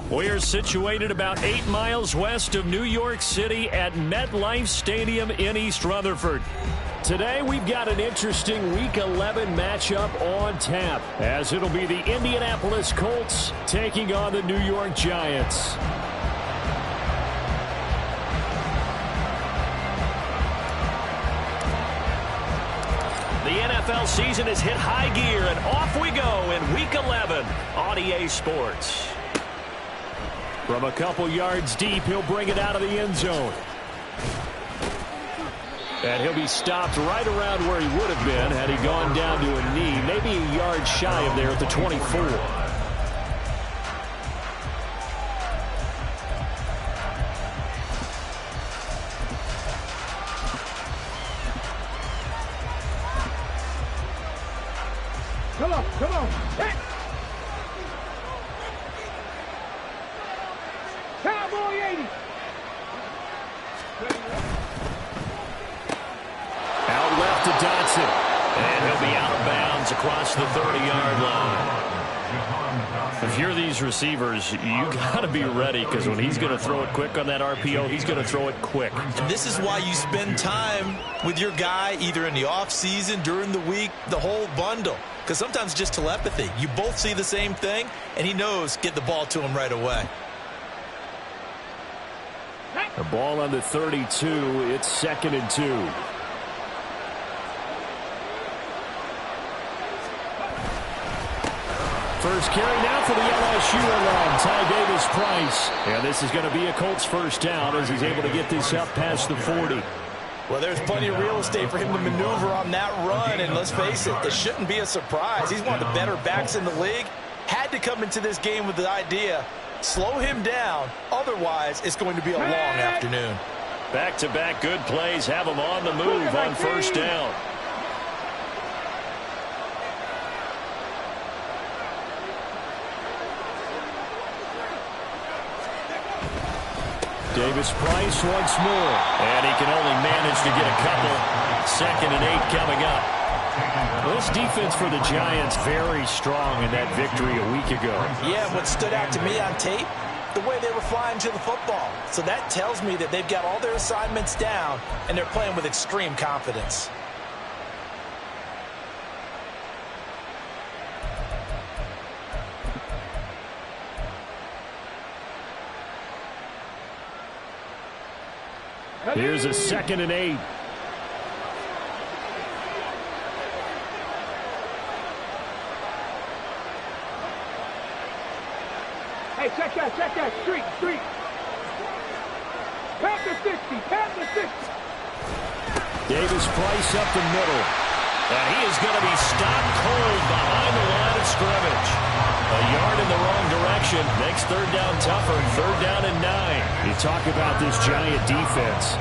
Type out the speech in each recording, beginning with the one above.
We're situated about 8 miles west of New York City at MetLife Stadium in East Rutherford. Today we've got an interesting Week 11 matchup on tap, as it'll be the Indianapolis Colts taking on the New York Giants. The NFL season has hit high gear, and off we go in Week 11 on EA Sports. From a couple yards deep, he'll bring it out of the end zone. And he'll be stopped right around where he would have been had he gone down to a knee, maybe a yard shy of there at the 24. Come on. Hey. Cowboy 80. Out left to Dotson. And he'll be out of bounds across the 30-yard line. If you're these receivers, you got to be ready, because when he's going to throw it quick on that RPO, he's going to throw it quick. And this is why you spend time with your guy either in the offseason, during the week, the whole bundle. Because sometimes just telepathy. You both see the same thing, and he knows get the ball to him right away. The ball on the 32. It's 2nd and 2. First carry now for the LSU alum, Ty Davis-Price. And this is going to be a Colts first down as he's able to get this up past the 40. Well, there's plenty of real estate for him to maneuver on that run, and let's face it, it shouldn't be a surprise. He's one of the better backs in the league. Had to come into this game with the idea, slow him down, otherwise it's going to be a long afternoon. Back-to-back good plays have him on the move on first down. Davis-Price once more. And he can only manage to get a couple. 2nd and 8 coming up. This defense for the Giants very strong in that victory a week ago. Yeah, what stood out to me on tape, the way they were flying to the football. So that tells me that they've got all their assignments down, and they're playing with extreme confidence. Here's a 2nd and 8. Hey, check that. Street. Pat the 60. Davis-Price up the middle. And he is going to be stopped cold behind the line of scrimmage. A yard in the wrong direction makes 3rd down tougher. 3rd down and 9. You talk about this Giant defense.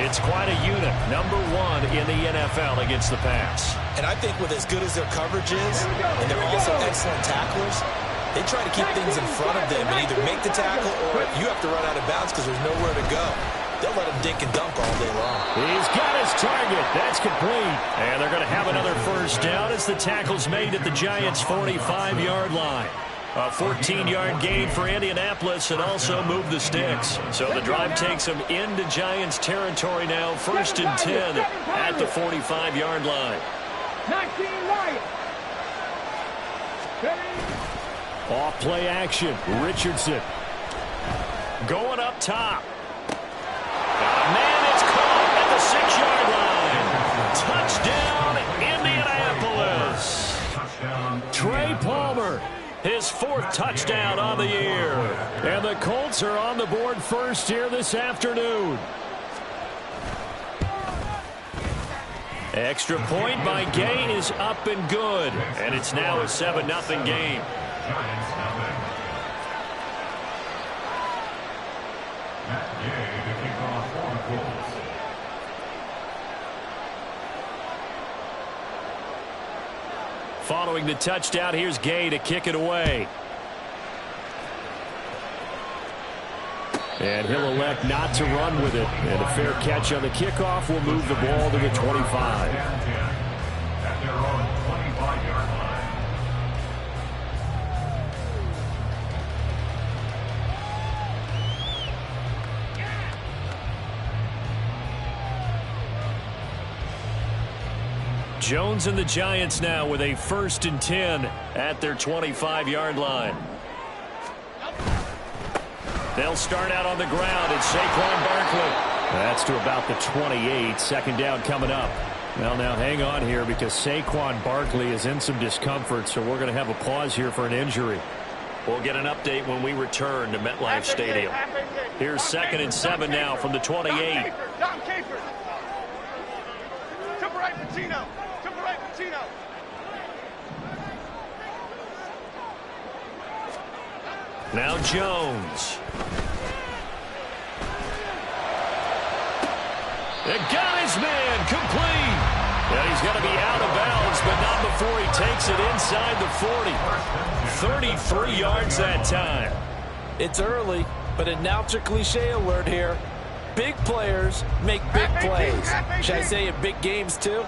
It's quite a unit. Number 1 in the NFL against the pass. And I think with as good as their coverage is, and they're also excellent tacklers, they try to keep things in front of them and either make the tackle or you have to run out of bounds because there's nowhere to go. They'll let him dink and dunk all day long. He's got his target. That's complete. And they're going to have another first down as the tackle's made at the Giants' 45-yard line. A 14-yard gain for Indianapolis and also move the sticks. So the drive takes them into Giants territory now. 1st and 10 at the 45-yard line. 19 right. Off play action. Richardson going up top. Man, it's caught at the 6-yard line. Touchdown, Indianapolis. Trey Palmer, his 4th touchdown on the year. And the Colts are on the board first here this afternoon. Extra point by Gay is up and good. And it's now a 7-0 game. Following the touchdown, here's Gay to kick it away. And he'll elect not to run with it. And a fair catch on the kickoff will move the ball to the 25. At their own 25-yard line. Jones and the Giants now with a 1st and 10 at their 25-yard line. They'll start out on the ground. It's Saquon Barkley. That's to about the 28. 2nd down coming up. Well, now hang on here because Saquon Barkley is in some discomfort, so we're going to have a pause here for an injury. We'll get an update when we return to MetLife Stadium. Here's 2nd and 7 now from the 28. Now Jones. It got his man complete. And he's going to be out of bounds, but not before he takes it inside the 40. 33 yards that time. It's early, but announcer cliche alert here. Big players make big plays. Should I say in big games too?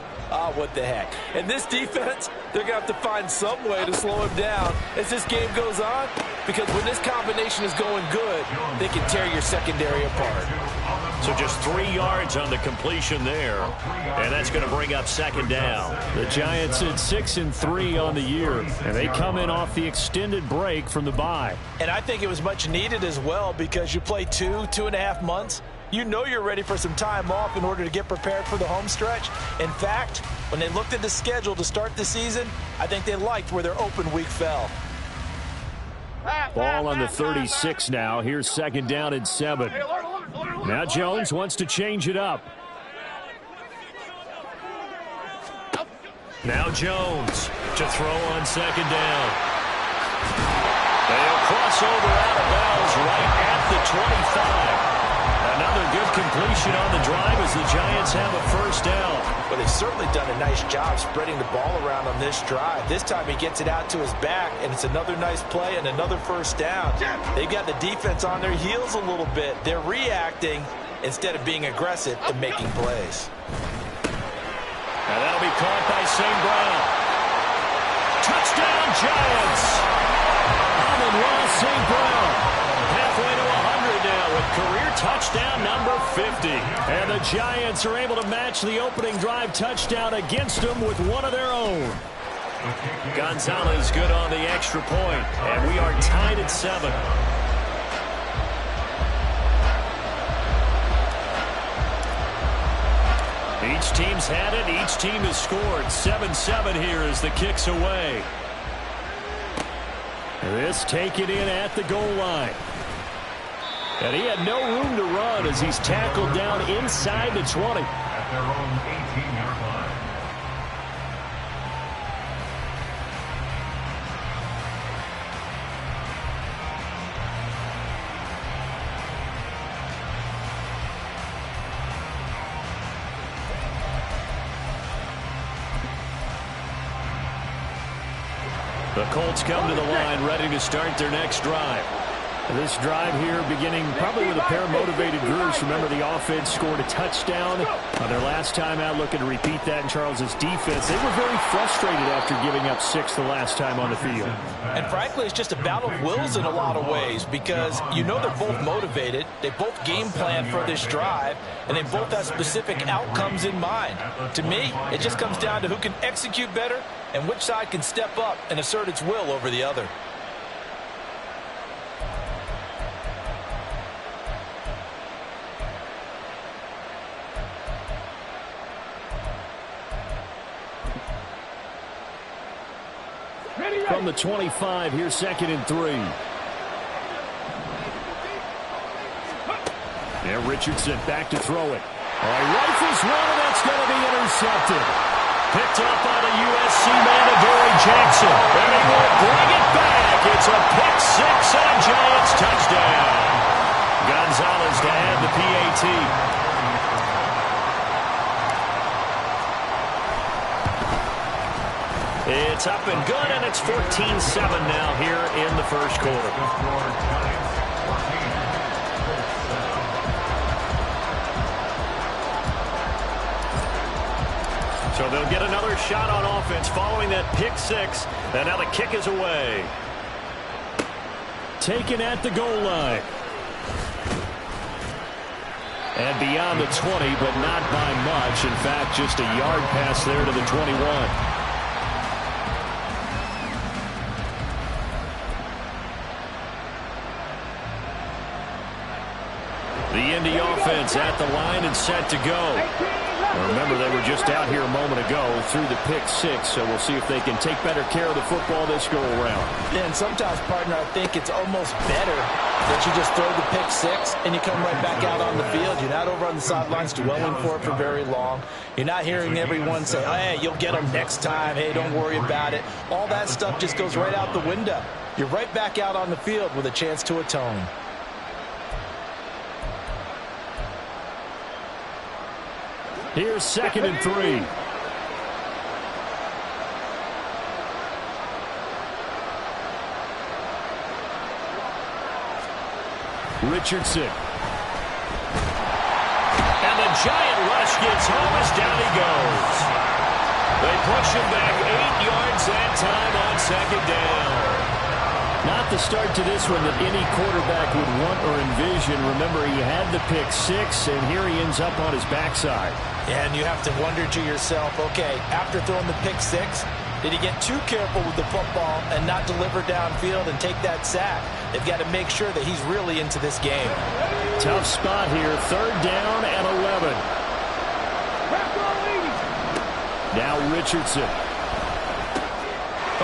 What the heck. And this defense, they're going to have to find some way to slow him down as this game goes on, because when this combination is going good, they can tear your secondary apart. So just 3 yards on the completion there, and that's going to bring up 2nd down. The Giants at 6 and 3 on the year, and they come in off the extended break from the bye. And I think it was much needed as well, because you play 2.5 months. You know you're ready for some time off in order to get prepared for the home stretch. In fact, when they looked at the schedule to start the season, I think they liked where their open week fell. Ball on the 36 now. Here's 2nd down and 7. Now Jones wants to change it up. Now Jones to throw on 2nd down. They'll cross over out of bounds right at the 25. Another good completion on the drive as the Giants have a 1st down. Well, they've certainly done a nice job spreading the ball around on this drive. This time he gets it out to his back, and it's another nice play and another 1st down. They've got the defense on their heels a little bit. They're reacting instead of being aggressive and making plays. And that'll be caught by St. Brown. Touchdown, Giants! Amon-Ra St. Brown. Halfway to 100 now with career touchdown number 50. And the Giants are able to match the opening drive touchdown against them with one of their own. Gonzalez good on the extra point, and we are tied at 7. Each team's had it. Each team has scored. 7-7 here as the kick's away. This taken in at the goal line. And he had no room to run as he's tackled down inside the 20. At their own 18-yard line. The Colts come to the line ready to start their next drive. This drive here beginning probably with a pair of motivated groups. Remember, the offense scored a touchdown on their last time out, looking to repeat that in Charles's defense. They were very frustrated after giving up 6 the last time on the field. And frankly, it's just a battle of wills in a lot of ways, because you know they're both motivated. They both game plan for this drive, and they both have specific outcomes in mind. To me, it just comes down to who can execute better and which side can step up and assert its will over the other. From the 25, here's 2nd and 3. Yeah, Richardson back to throw it. All right, rifles one, and that's going to be intercepted. Picked up by the USC man, Adoree Jackson. And they will bring it back. It's a pick 6 and a Giants touchdown. Gonzalez to add the PAT. It's up and good, and it's 14-7 now here in the first quarter. So they'll get another shot on offense following that pick 6, and now the kick is away. Taken at the goal line. And beyond the 20, but not by much. In fact, just a yard pass there to the 21. The Indy offense at the line and set to go. Remember, they were just out here a moment ago through the pick six, so we'll see if they can take better care of the football this go-around. Yeah, and sometimes, partner, I think it's almost better that you just throw the pick six and you come right back out on the field. You're not over on the sidelines dwelling for it for very long. You're not hearing everyone say, hey, you'll get them next time. Hey, don't worry about it. All that stuff just goes right out the window. You're right back out on the field with a chance to atone. Here's 2nd and 3. Richardson. And the giant rush gets home as down he goes. They push him back 8 yards that time on 2nd down. Not the start to this one that any quarterback would want or envision. Remember, he had the pick six, and here he ends up on his backside. And you have to wonder to yourself, okay, after throwing the pick six, did he get too careful with the football and not deliver downfield and take that sack? They've got to make sure that he's really into this game. Tough spot here, 3rd down and 11. Now Richardson.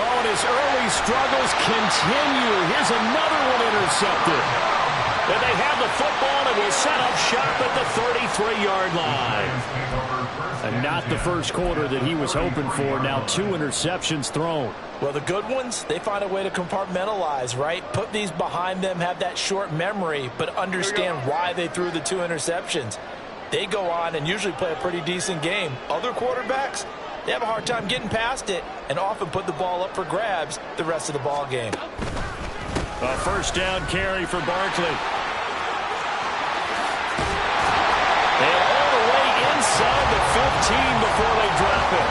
Oh, and his early struggles continue. Here's another one intercepted. And they have the football and will set up shop at the 33-yard line. And not the first quarter that he was hoping for. Now 2 interceptions thrown. Well, the good ones, they find a way to compartmentalize, right? Put these behind them, have that short memory, but understand why they threw the 2 interceptions. They go on and usually play a pretty decent game. Other quarterbacks, they have a hard time getting past it and often put the ball up for grabs the rest of the ball game. A 1st down carry for Barkley. And all the way inside the 15 before they drop it.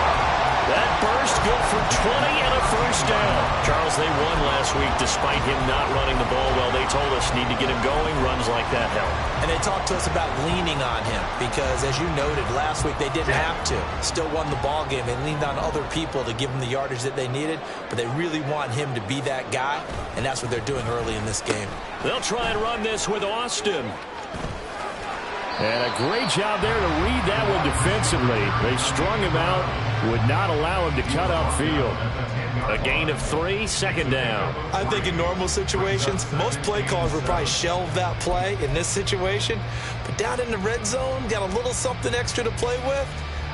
That burst good for 20 and a 1st down. Charles, they won last week despite him not running the ball well. They told us need to get him going. Runs like that help. And they talked to us about leaning on him because, as you noted, last week they didn't have to. Still won the ball game. They leaned on other people to give them the yardage that they needed, but they really want him to be that guy, and that's what they're doing early in this game. They'll try and run this with Austin. And a great job there to read that one defensively. They strung him out, would not allow him to cut upfield. A gain of 3, 2nd down. I think in normal situations, most play callers would probably shelve that play in this situation. But down in the red zone, got a little something extra to play with.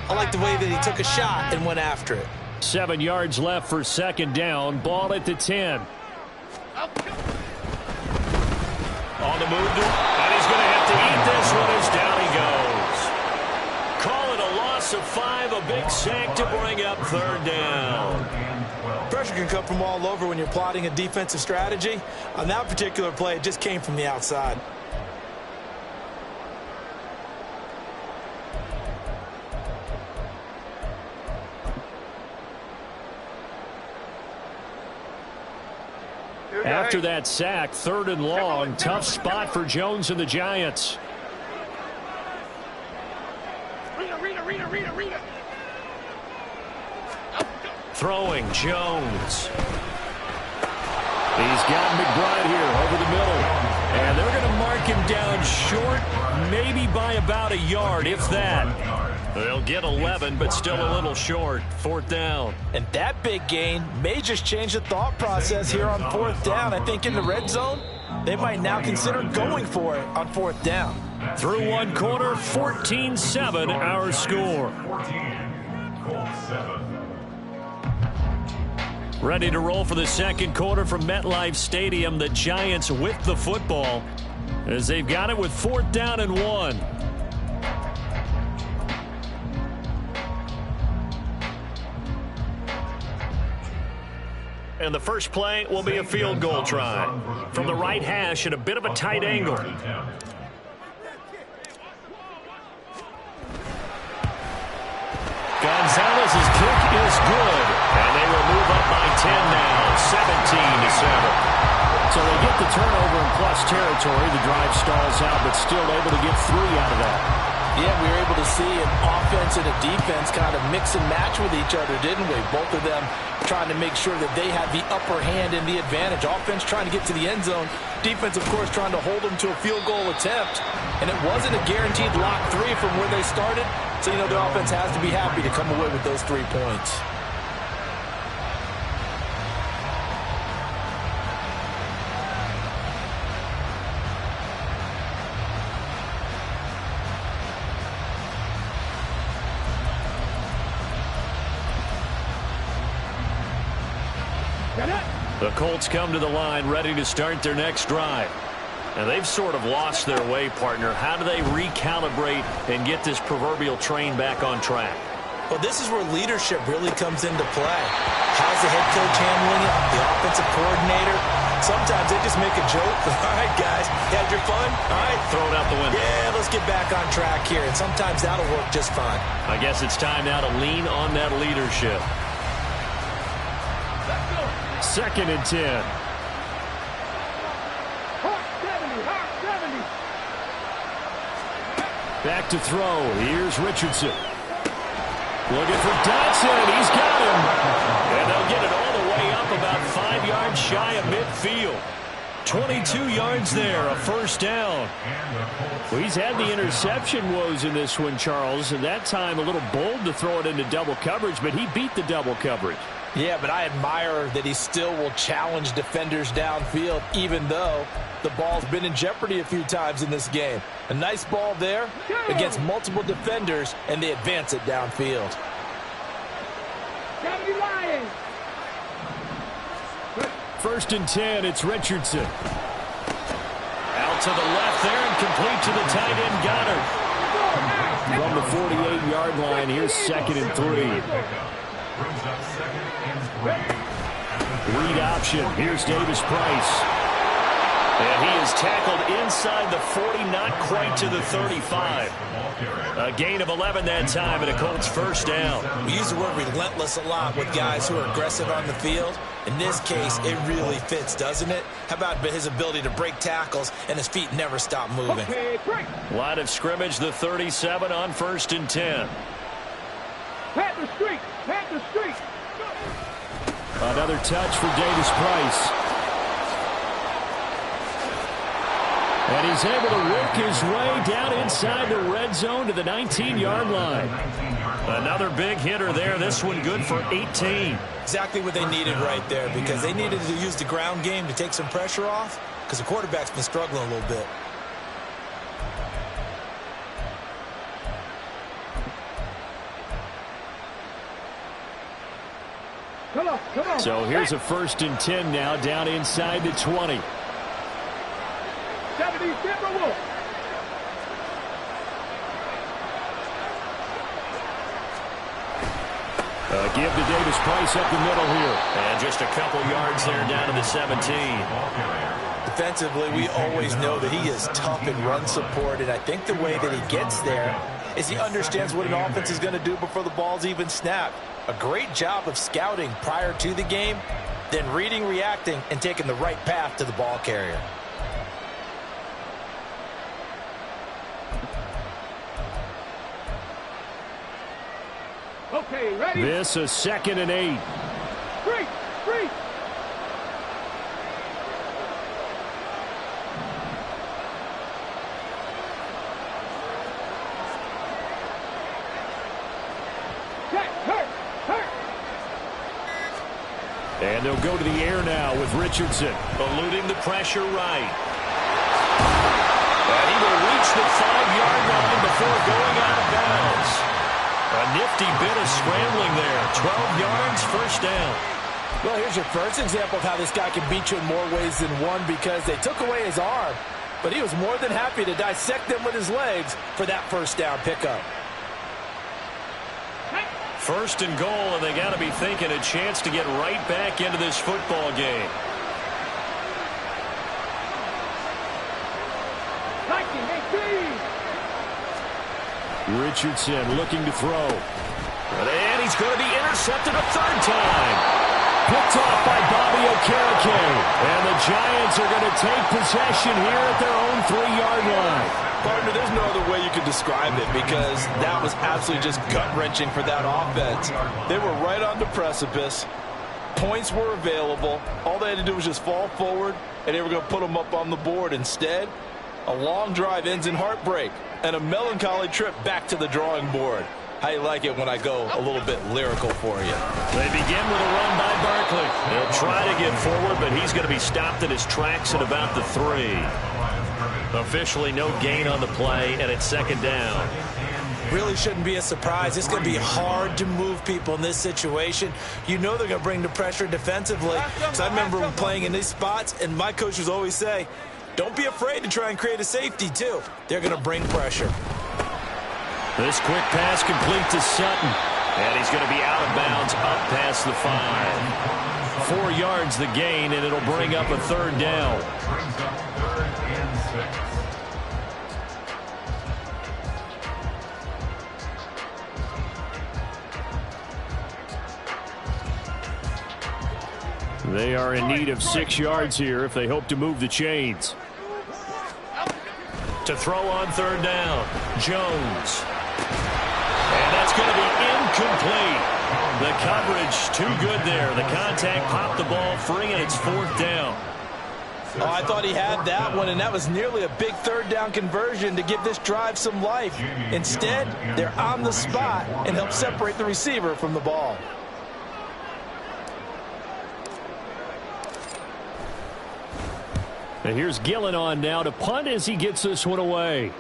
I like the way that he took a shot and went after it. 7 yards left for 2nd down. Ball at the 10. On the move, and he's going to have to eat this one as down he goes. Call it a loss of 5, a big sack to bring up 3rd down. Pressure can come from all over when you're plotting a defensive strategy. On that particular play, it just came from the outside. After that sack, 3rd and long. Tough spot for Jones and the Giants. Throwing Jones. He's got McBride here over the middle. And they're going to mark him down short, maybe by about a yard, if that. They'll get 11, but still a little short. 4th down. And that big gain may just change the thought process here on 4th down. I think in the red zone, they might now consider going for it on 4th down. Through 1 quarter, 14-7 our score. 14-7. Ready to roll for the 2nd quarter from MetLife Stadium. The Giants with the football as they've got it with 4th down and 1. And the first play will be a field goal try from the right hash at a bit of a tight angle. Gonzalez's kick is good, and they will move up by 10 now, 17-7. So they get the turnover in plus territory. The drive stalls out, but still able to get 3 out of that. Yeah, we were able to see an offense and a defense kind of mix and match with each other, didn't we? Both of them trying to make sure that they have the upper hand and the advantage. Offense trying to get to the end zone. Defense, of course, trying to hold them to a field goal attempt. And it wasn't a guaranteed lock 3 from where they started. So, you know, the offense has to be happy to come away with those 3 points. The Colts come to the line ready to start their next drive. And they've sort of lost their way, partner. How do they recalibrate and get this proverbial train back on track? Well, this is where leadership really comes into play. How's the head coach handling it? The offensive coordinator? Sometimes they just make a joke. All right, guys, you had your fun? All right. Throw it out the window. Yeah, let's get back on track here. And sometimes that'll work just fine. I guess it's time now to lean on that leadership. 2nd and 10. Back to throw. Here's Richardson. Looking for Dodson. He's got him. And they'll get it all the way up about 5 yards shy of midfield. 22 yards there, a first down. Well, he's had the interception woes in this one, Charles, and that time a little bold to throw it into double coverage, but he beat the double coverage. Yeah, but I admire that he still will challenge defenders downfield, even though the ball's been in jeopardy a few times in this game. A nice ball there against multiple defenders, and they advance it downfield. First and 10, it's Richardson. Out to the left there and complete to the tight end Goddard. From the 48-yard line, here's 2nd and 3. Read option. Here's Davis Price. And he is tackled inside the 40, not quite to the 35. A gain of 11 that time, and a Colts first down. We use the word relentless a lot with guys who are aggressive on the field. In this case, it really fits, doesn't it? How about his ability to break tackles and his feet never stop moving? Line of scrimmage, the 37 on 1st and 10. Pat the street. Pat the street. Another touch for Davis Price. And he's able to work his way down inside the red zone to the 19-yard line. Another big hitter there. This one good for 18. Exactly what they needed right there, because they needed to use the ground game to take some pressure off, because the quarterback's been struggling a little bit. Come on. So here's a 1st and 10 now, down inside the 20. 70 Timberwolves. Give to Davis Price up the middle here. And just a couple yards there down to the 17. Defensively, we always know that he is tough in run support, and I think the way that he gets there is he understands what an offense is going to do before the ball's even snapped. A great job of scouting prior to the game, then reading, reacting, and taking the right path to the ball carrier. Okay, ready? This is 2nd and 8. Street. Hurt. And they'll go to the air now with Richardson. Eluding the pressure right. And he will reach the 5-yard line before going out of bounds. A nifty bit of scrambling there. 12 yards, first down. Well, here's your first example of how this guy can beat you in more ways than one, because they took away his arm, but he was more than happy to dissect them with his legs for that first down pickup. First and goal, and they got to be thinking a chance to get right back into this football game. Richardson looking to throw. And he's going to be intercepted a third time. Picked off by Bobby Okereke. And the Giants are going to take possession here at their own 3-yard line. Partner, there's no other way you could describe it because that was absolutely just gut-wrenching for that offense. They were right on the precipice. Points were available. All they had to do was just fall forward, and they were going to put them up on the board. Instead, a long drive ends in heartbreak and a melancholy trip back to the drawing board. How you like it when I go a little bit lyrical for you? They begin with a run by Barkley. He'll try to get forward, but he's going to be stopped in his tracks at about the 3. Officially no gain on the play, and it's 2nd down. Really shouldn't be a surprise. It's going to be hard to move people in this situation. You know they're going to bring the pressure defensively. Because I remember playing in these spots, and my coaches always say, don't be afraid to try and create a safety, too. They're going to bring pressure. This quick pass complete to Sutton. And he's going to be out of bounds up past the 5. 4 yards the gain, and it'll bring up a 3rd down. Brings up 3rd and 6. They are in need of 6 yards here if they hope to move the chains. To throw on 3rd down, Jones. And that's going to be incomplete. The coverage too good there. The contact popped the ball free, and it's 4th down. Oh, I thought he had that one, and that was nearly a big 3rd down conversion to give this drive some life. Instead, they're on the spot and help separate the receiver from the ball. And here's Gillen on now to punt as he gets this one away.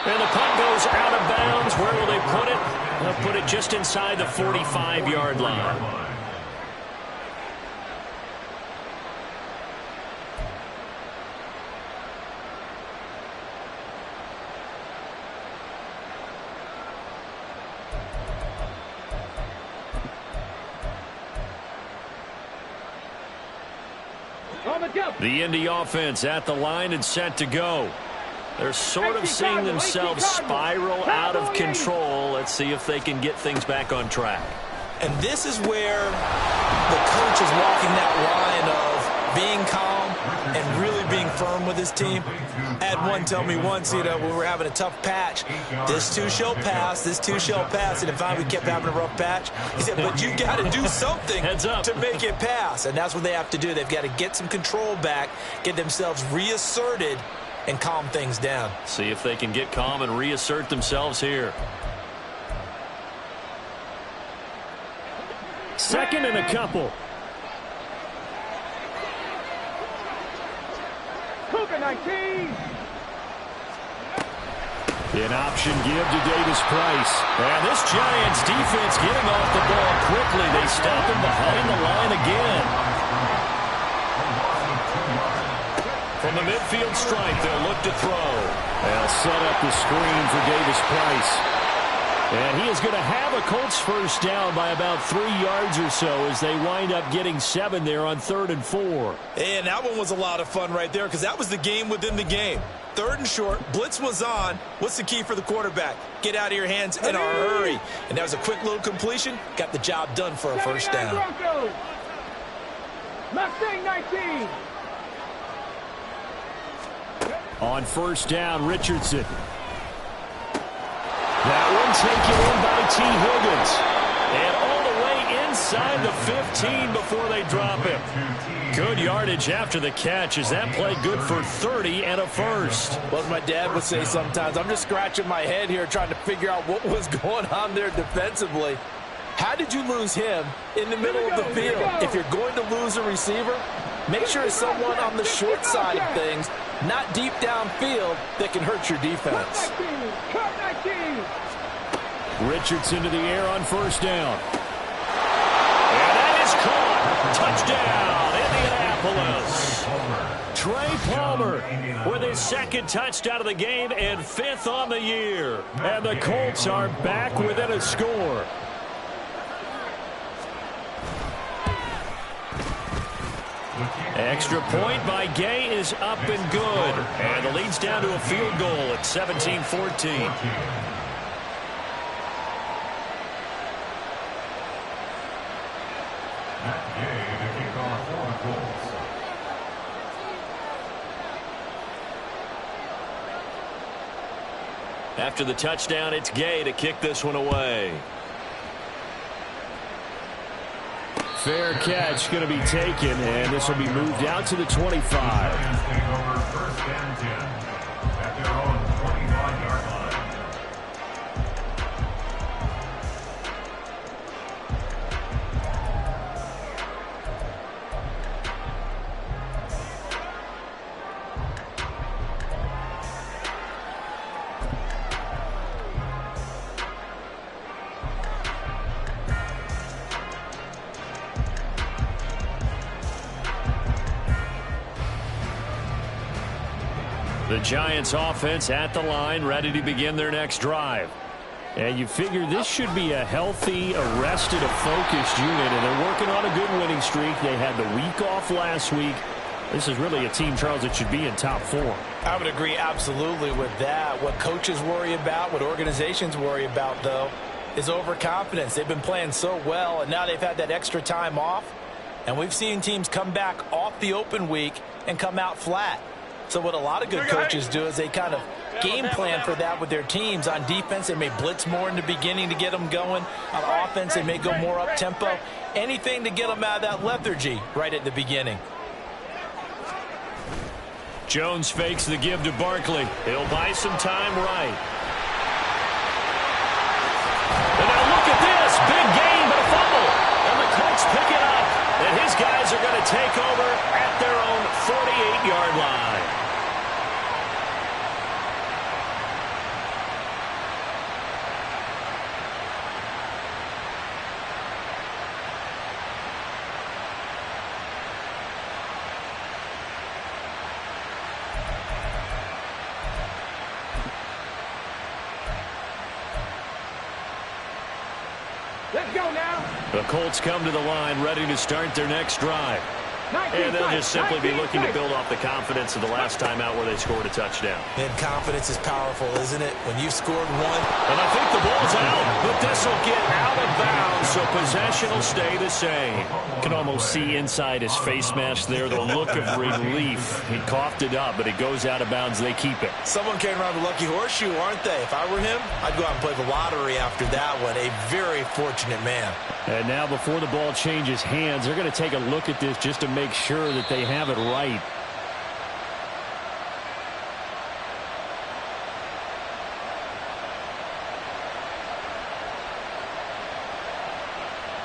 And the punt goes out of bounds. Where will they put it? They'll put it just inside the 45-yard line. The Indy offense at the line and set to go. They're sort of seeing themselves spiral out of control. Let's see if they can get things back on track. And this is where the coach is walking that line of being calm and really being firm with his team. I had one tell me once, when we were having a tough patch, this too shall pass, this too shall pass. And if we kept having a rough patch, he said, but you got to do something to make it pass. And that's what they have to do. They've got to get some control back, get themselves reasserted, and calm things down. See if they can get calm and reassert themselves here. 2nd and a couple. Cougar 19. An option give to Davis Price. And this Giants defense getting off the ball quickly. They stop him behind the line again. From the midfield stripe, they'll look to throw. They'll set up the screen for Davis Price. And he is going to have a Colts first down by about 3 yards or so as they wind up getting 7 there on 3rd and 4. And that one was a lot of fun right there because that was the game within the game. 3rd and short, blitz was on. What's the key for the quarterback? Get out of your hands in a hurry. And that was a quick little completion. Got the job done for a first down. Mustang 19. On 1st down, Richardson. That one taken in by T. Higgins. And all the way inside the 15 before they drop him. Good yardage after the catch. Is that play good for 30 and a first? Well, as my dad would say sometimes, I'm just scratching my head here trying to figure out what was going on there defensively. How did you lose him in the middle of the field? If you're going to lose a receiver, make sure it's someone on the short side of things, not deep downfield, that can hurt your defense. Richardson to the air on 1st down. And that is caught. Touchdown, Indianapolis. Trey Palmer with his 2nd touchdown of the game and 5th on the year. And the Colts are back within a score. Extra point by Gay is up and good. And the lead's down to a field goal at 17-14. Matt Gay to kick off for the Colts. After the touchdown, it's Gay to kick this one away. Fair catch going to be taken, and this will be moved out to the 25. Giants take over 1st and 10 at their own 25-yard line. The Giants offense at the line, ready to begin their next drive. And you figure this should be a healthy, arrested, a focused unit, and they're working on a good winning streak. They had the week off last week. This is really a team, Charles, that should be in top 4. I would agree absolutely with that. What coaches worry about, what organizations worry about, though, is overconfidence. They've been playing so well, and now they've had that extra time off. And we've seen teams come back off the open week and come out flat. So what a lot of good coaches do is they kind of game plan for that with their teams. On defense, they may blitz more in the beginning to get them going. On offense, they may go more up-tempo. Anything to get them out of that lethargy right at the beginning. Jones fakes the give to Barkley. He'll buy some time right. And now look at this. Big gain, but a fumble. And the Colts pick it up. And his guys are going to take over at their own 48-yard line. Let's go now. The Colts come to the line ready to start their next drive. And they'll just simply be looking to build off the confidence of the last time out where they scored a touchdown. And confidence is powerful, isn't it? When you've scored one. And I think the ball's out, but this will get out of bounds, so possession will stay the same. You can almost see inside his face mask there the look of relief. He coughed it up, but it goes out of bounds. They keep it. Someone came around the lucky horseshoe, aren't they? If I were him, I'd go out and play the lottery after that one. A very fortunate man. And now before the ball changes hands, they're going to take a look at this just to make sure that they have it right.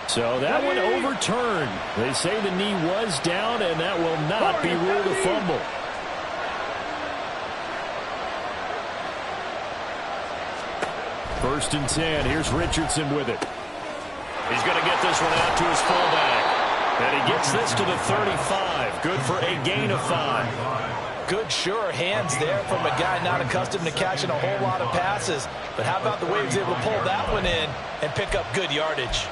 So that one overturned. They say the knee was down, and that will not be ruled a fumble. First and 10. Here's Richardson with it. He's going to get this one out to his fullback. And he gets this to the 35. Good for a gain of 5. Good, sure hands there from a guy not accustomed to catching a whole lot of passes. But how about the way he was able to pull that one in and pick up good yardage?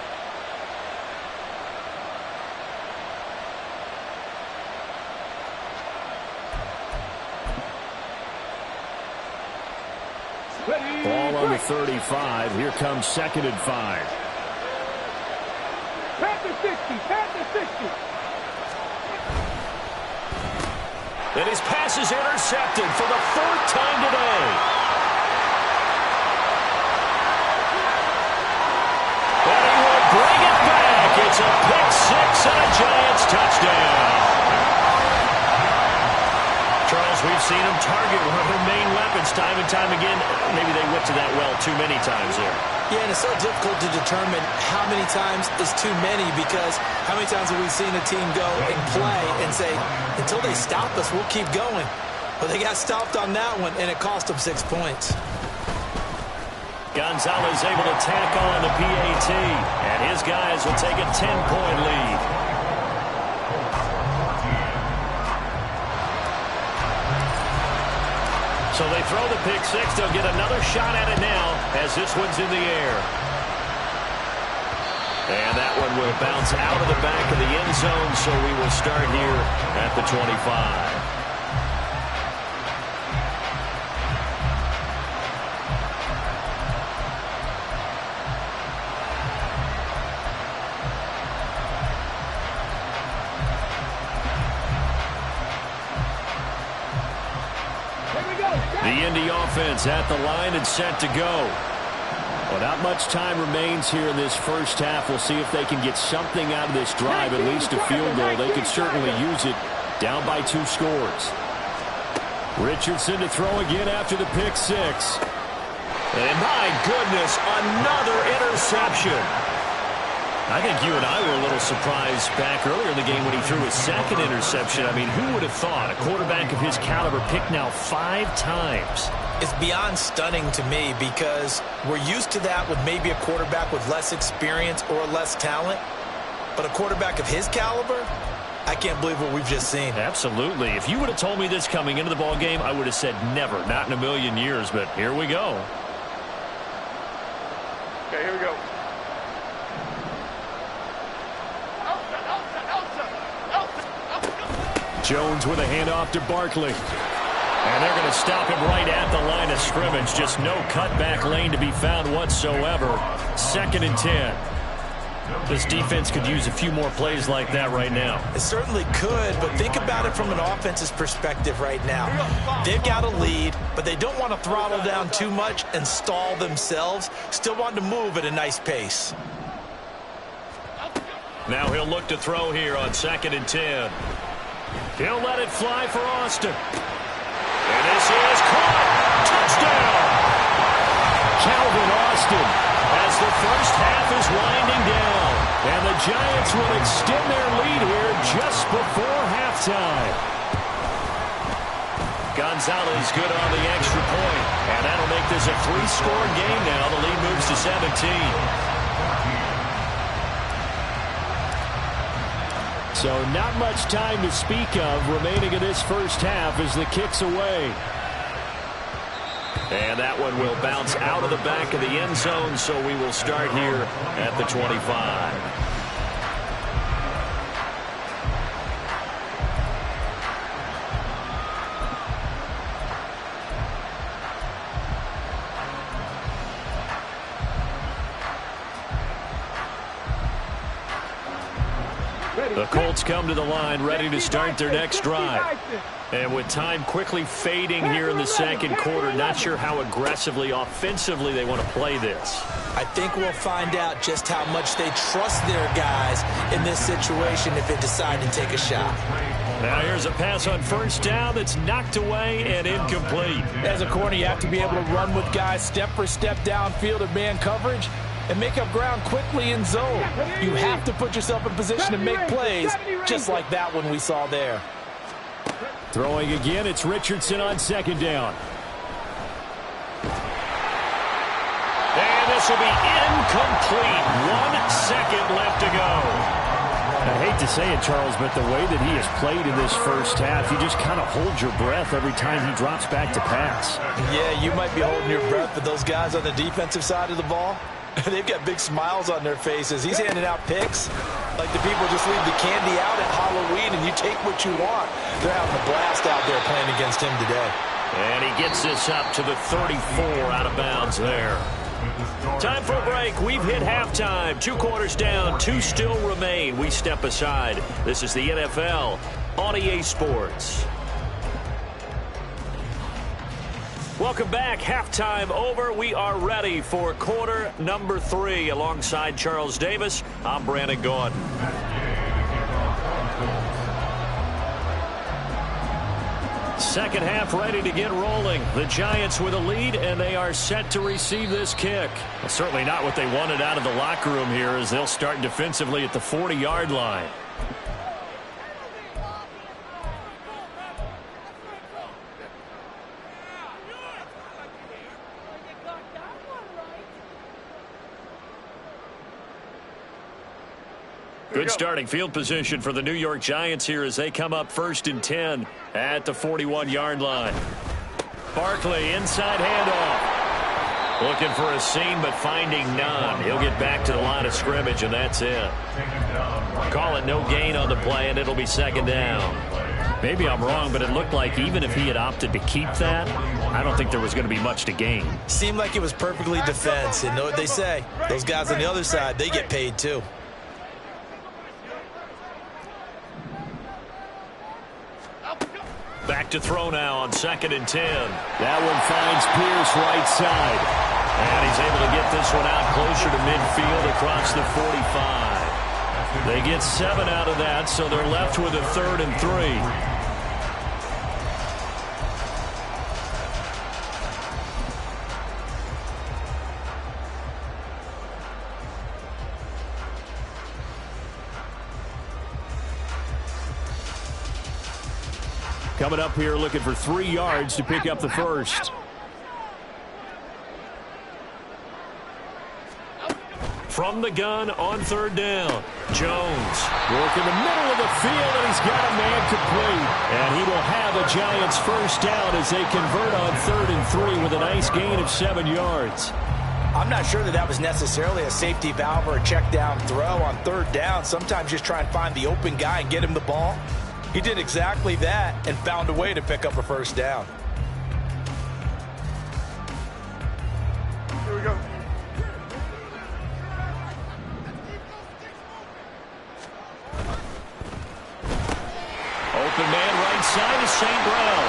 Ball on the 35. Here comes 2nd and 5. Panther 60, Panther 60. And his pass is intercepted for the 4th time today. And he will bring it back. It's a pick 6 and a Giants touchdown. Charles, we've seen him target one of their main weapons time and time again. Maybe they went to that well too many times there. Yeah, and it's so difficult to determine how many times is too many, because how many times have we seen a team go and play and say, until they stop us, we'll keep going. But they got stopped on that one, and it cost them 6 points. Gonzalez able to tack on the PAT, and his guys will take a 10-point lead. So they throw the pick 6. They'll get another shot at it now as this one's in the air. And that one will bounce out of the back of the end zone, so we will start here at the 25. The Indy offense at the line and set to go. Well, not much time remains here in this first half. We'll see if they can get something out of this drive, at least a field goal. They could certainly use it, down by 2 scores. Richardson to throw again after the pick 6. And my goodness, another interception. I think you and I were a little surprised back earlier in the game when he threw his second interception. I mean, who would have thought a quarterback of his caliber picked now 5 times? It's beyond stunning to me because we're used to that with maybe a quarterback with less experience or less talent. But a quarterback of his caliber, I can't believe what we've just seen. Absolutely. If you would have told me this coming into the ball game, I would have said never, not in a million years. But here we go. Okay, here we go. Jones with a handoff to Barkley. And they're going to stop him right at the line of scrimmage. Just no cutback lane to be found whatsoever. 2nd and 10. This defense could use a few more plays like that right now. It certainly could, but think about it from an offense's perspective right now. They've got a lead, but they don't want to throttle down too much and stall themselves. Still want to move at a nice pace. Now he'll look to throw here on 2nd and 10. He'll let it fly for Austin. And this is caught. Touchdown! Calvin Austin. As the first half is winding down. And the Giants will extend their lead here just before halftime. Gonzalez good on the extra point. And that'll make this a 3-score game now. The lead moves to 17. So not much time to speak of remaining in this first half as the kick's away. And that one will bounce out of the back of the end zone, so we will start here at the 25. The Colts come to the line, ready to start their next drive. And with time quickly fading here in the second quarter, not sure how aggressively, offensively they want to play this. I think we'll find out just how much they trust their guys in this situation if they decide to take a shot. Now here's a pass on first down that's knocked away and incomplete. As a corner, you have to be able to run with guys step for step downfield of man coverage and make up ground quickly in zone. You have to put yourself in position to make plays, just like that one we saw there. Throwing again, it's Richardson on 2nd down. And this will be incomplete. 1 second left to go. I hate to say it, Charles, but the way that he has played in this first half, you just kind of hold your breath every time he drops back to pass. Yeah, you might be holding your breath, but those guys on the defensive side of the ball, they've got big smiles on their faces. He's handing out picks like the people just leave the candy out at Halloween and you take what you want. They're having a blast out there playing against him today. And he gets this up to the 34 out of bounds there. Time for a break. We've hit halftime. 2 quarters down, 2 still remain. We step aside. This is the NFL on EA Sports. Welcome back. Halftime over. We are ready for quarter number 3. Alongside Charles Davis, I'm Brandon Gordon. Second half ready to get rolling. The Giants with a lead, and they are set to receive this kick. Well, certainly not what they wanted out of the locker room here as they'll start defensively at the 40-yard line. Good starting field position for the New York Giants here as they come up 1st and 10 at the 41-yard line. Barkley, inside handoff. Looking for a seam, but finding none. He'll get back to the line of scrimmage, and that's it. Call it no gain on the play, and it'll be 2nd down. Maybe I'm wrong, but it looked like even if he had opted to keep that, I don't think there was going to be much to gain. Seemed like it was perfectly defense. And know what they say? Those guys on the other side, they get paid too. Back Back to throw now on 2nd and 10. That one finds Pierce right side. And he's able to get this one out closer to midfield across the 45. They get 7 out of that, so they're left with a 3rd and 3. Coming up here looking for 3 yards to pick up the first. From the gun on 3rd down. Jones. Work in the middle of the field, and he's got a man complete. And he will have a Giants first down as they convert on 3rd and 3 with a nice gain of 7 yards. I'm not sure that was necessarily a safety valve or a check down throw on 3rd down. Sometimes just try and find the open guy and get him the ball. He did exactly that and found a way to pick up a first down. Here we go. Open man right side is St. Brown.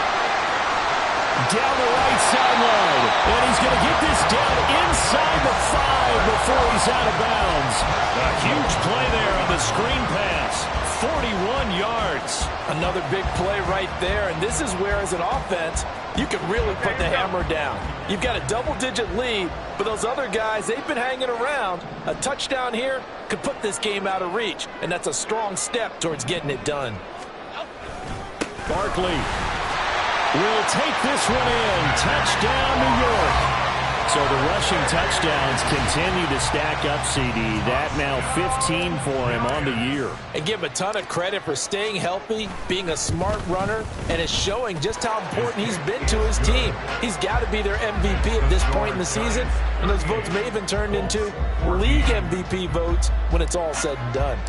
Down the right sideline. And he's going to get this down inside the 5 before he's out of bounds. A huge play there on the screen pass. 41 yards. Another big play right there, and this is where, as an offense, you can really put the hammer down. You've got a double-digit lead, but those other guys, they've been hanging around. A touchdown here could put this game out of reach, and that's a strong step towards getting it done. Barkley will take this one in. Touchdown, New York. So the rushing touchdowns continue to stack up, CD. That now 15 for him on the year. And give him a ton of credit for staying healthy, being a smart runner, and it's showing just how important he's been to his team. He's got to be their MVP at this point in the season, and those votes may even turn into league MVP votes when it's all said and done.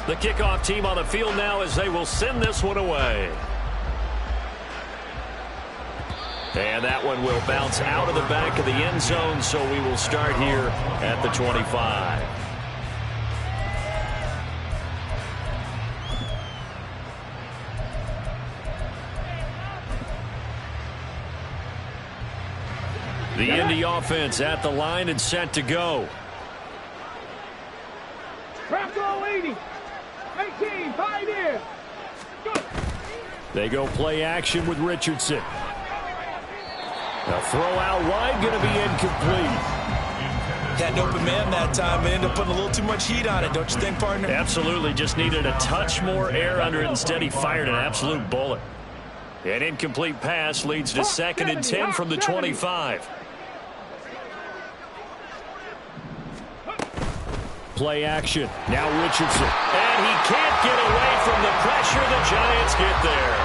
The kickoff team on the field now as they will send this one away. And that one will bounce out of the back of the end zone, so we will start here at the 25. The Indy offense at the line and set to go. Trap goal 80. 18, 5 here. Go. They go play action with Richardson. A throw out wide, going to be incomplete. Had an open man that time, and ended up putting a little too much heat on it, don't you think, partner? Absolutely, just needed a touch more air under it. Instead, he fired an absolute bullet. An incomplete pass leads to 2nd and 10 from the 25. Play action. Now Richardson. And he can't get away from the pressure. The Giants get there.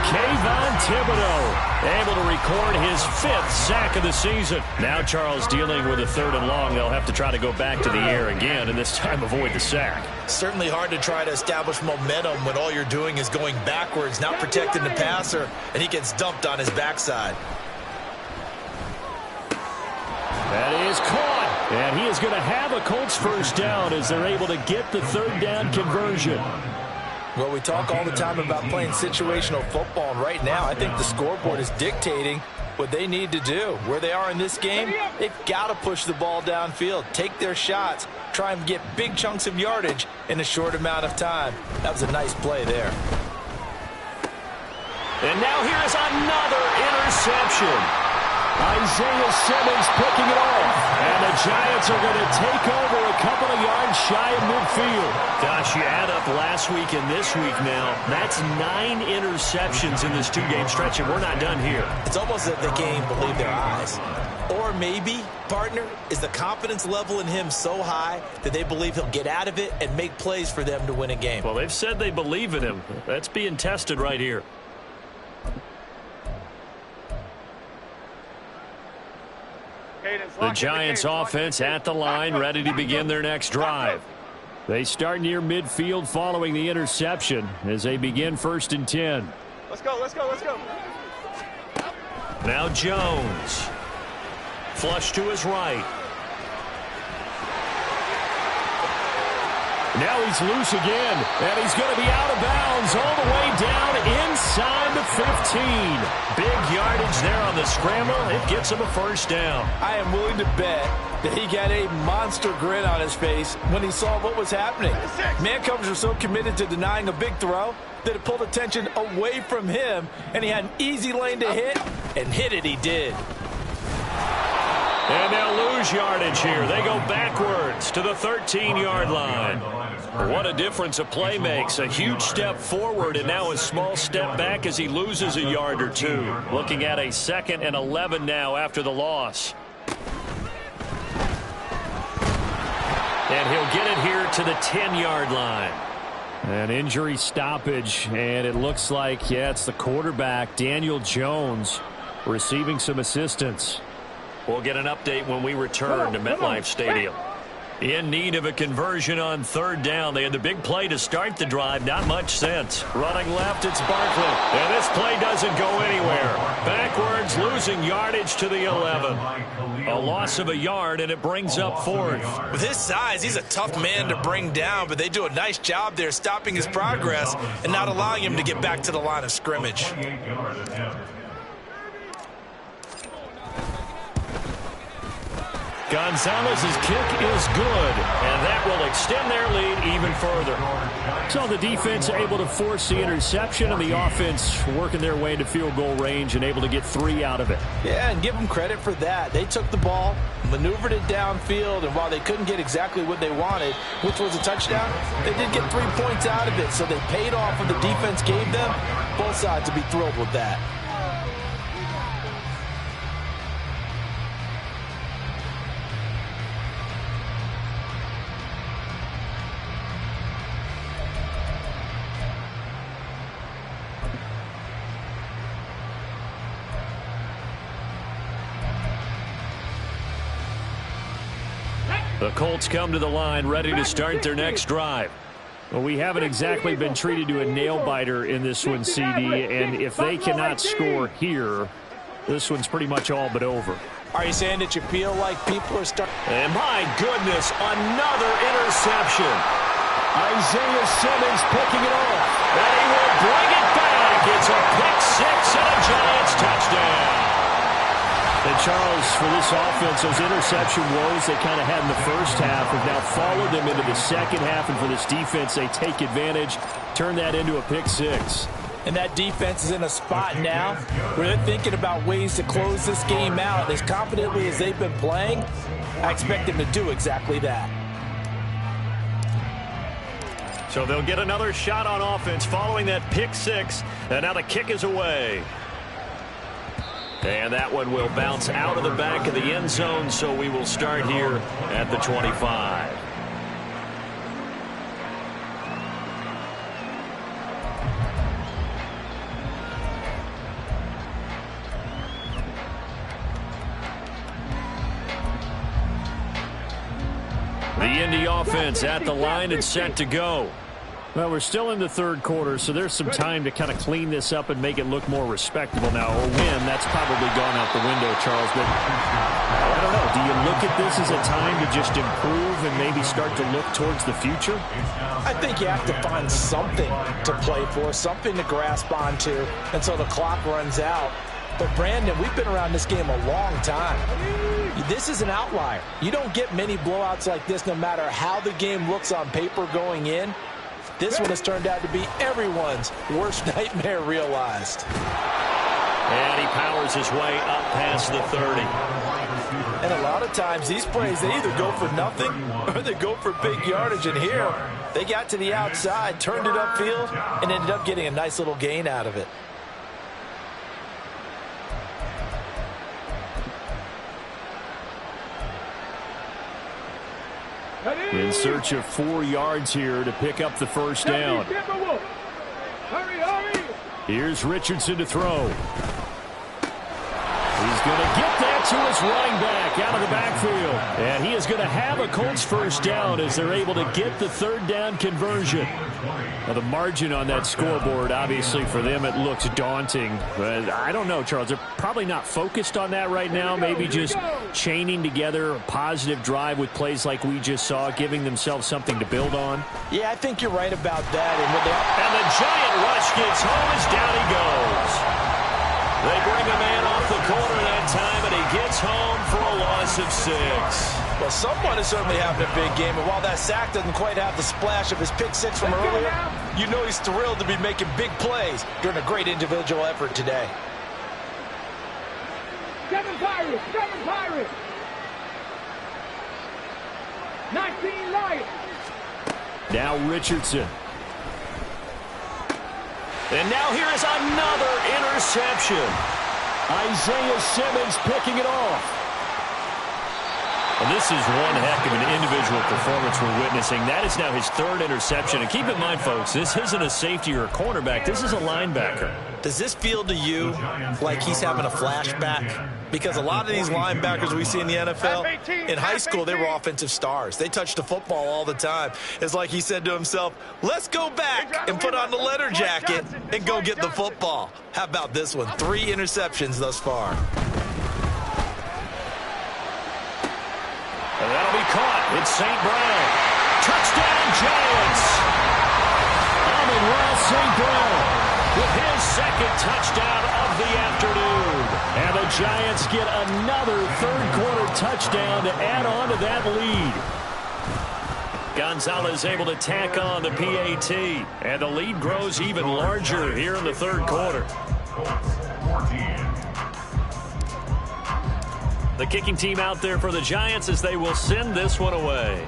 Kayvon Thibodeau able to record his 5th sack of the season. Now Charles dealing with a 3rd and long. They'll have to try to go back to the air again and this time avoid the sack. Certainly hard to try to establish momentum when all you're doing is going backwards, not protecting the passer, and he gets dumped on his backside. That is caught. And he is going to have a Colts first down as they're able to get the 3rd down conversion. Well, we talk all the time about playing situational football, and right now I think the scoreboard is dictating what they need to do. Where they are in this game, they've got to push the ball downfield, take their shots, try and get big chunks of yardage in a short amount of time. That was a nice play there. And now here is another interception. Isaiah Simmons picking it off. And the Giants are going to take over a couple of yards shy of midfield. Gosh, you add up last week and this week now. That's 9 interceptions in this 2-game stretch, and we're not done here. It's almost that they can't even believe their eyes. Or maybe, partner, is the confidence level in him so high that they believe he'll get out of it and make plays for them to win a game. Well, they've said they believe in him. That's being tested right here. The Giants offense at the line, ready to begin their next drive. They start near midfield following the interception as they begin 1st and 10. Let's go, let's go, let's go. Now Jones. Flush to his right. Now he's loose again, and he's going to be out of bounds all the way down inside the 15. Big yardage there on the scramble. It gets him a first down. I am willing to bet that he got a monster grin on his face when he saw what was happening. Man coverage was so committed to denying a big throw that it pulled attention away from him, and he had an easy lane to hit, and hit it he did. And they'll lose yardage here. They go backwards to the 13-yard line. What a difference a play makes. A huge step forward and now a small step back as he loses a yard or two. Looking at a 2nd and 11 now after the loss. And he'll get it here to the 10-yard line. An injury stoppage, and it looks like, yeah, it's the quarterback, Daniel Jones, receiving some assistance. We'll get an update when we return to MetLife Stadium. In need of a conversion on 3rd down. They had the big play to start the drive. Not much sense. Running left, it's Barkley. And this play doesn't go anywhere. Backwards, losing yardage to the 11. A loss of a yard, and it brings up 4th. With his size, he's a tough man to bring down, but they do a nice job there stopping his progress and not allowing him to get back to the line of scrimmage. Gonzalez's kick is good, and that will extend their lead even further. So the defense able to force the interception, and the offense working their way into field goal range and able to get 3 out of it. Yeah, and give them credit for that. They took the ball, maneuvered it downfield, and while they couldn't get exactly what they wanted, which was a touchdown, they did get 3 points out of it, so they paid off what the defense gave them. Both sides to be thrilled with that. The Colts come to the line ready to start their next drive. Well, we haven't exactly been treated to a nail-biter in this one, CD, and if they cannot score here, this one's pretty much all but over. Are you saying that you feel like people are starting? And my goodness, another interception. Isaiah Simmons picking it off. And he will bring it back. It's a pick 6 and a Giants touchdown. And Charles, for this offense, those interception woes they kind of had in the first half have now followed them into the second half. And for this defense, they take advantage, turn that into a pick 6. And that defense is in a spot now where they're thinking about ways to close this game out. As confidently as they've been playing, I expect them to do exactly that. So they'll get another shot on offense following that pick 6. And now the kick is away. And that one will bounce out of the back of the end zone, so we will start here at the 25. The Indy offense at the line and set to go. Well, we're still in the third quarter, so there's some time to kind of clean this up and make it look more respectable now. Or win, that's probably gone out the window, Charles. But I don't know. Do you look at this as a time to just improve and maybe start to look towards the future? I think you have to find something to play for, something to grasp onto until the clock runs out. But, Brandon, we've been around this game a long time. This is an outlier. You don't get many blowouts like this no matter how the game looks on paper going in. This one has turned out to be everyone's worst nightmare realized. And he powers his way up past the 30. And a lot of times these plays, they either go for nothing or they go for big yardage. And here, they got to the outside, turned it upfield, and ended up getting a nice little gain out of it. In search of 4 yards here to pick up the first down. Here's Richardson to throw. He's going to get that to his running back out of the backfield. And he is going to have a Colts first down as they're able to get the 3rd down conversion. Now, the margin on that scoreboard, obviously, for them, it looks daunting. But I don't know, Charles. They're probably not focused on that right now. Maybe just chaining together a positive drive with plays like we just saw, giving themselves something to build on. Yeah, I think you're right about that. And the giant rush gets home as down he goes. They bring a man off the corner that time, and he gets home for a loss of 6. Well, someone is certainly having a big game, and while that sack doesn't quite have the splash of his pick 6 from earlier, you know he's thrilled to be making big plays during a great individual effort today. 7 Pirates, 7 Pirates. 19 Lions. Now Richardson. And now here is another interception. Isaiah Simmons picking it off. Well, this is one heck of an individual performance we're witnessing. That is now his 3rd interception. And keep in mind, folks, this isn't a safety or a cornerback. This is a linebacker. Does this feel to you like he's having a flashback? Because a lot of these linebackers we see in the NFL, in high school, they were offensive stars. They touched the football all the time. It's like he said to himself, let's go back and put on the leather jacket and go get the football. How about this one? 3 interceptions thus far. And that'll be caught. It's St. Brown. Touchdown, Giants. Amon-Ra St. Brown with his 2nd touchdown of the afternoon. And the Giants get another 3rd quarter touchdown to add on to that lead. Gonzalez able to tack on the PAT. And the lead grows even larger here in the 3rd quarter. The kicking team out there for the Giants as they will send this one away.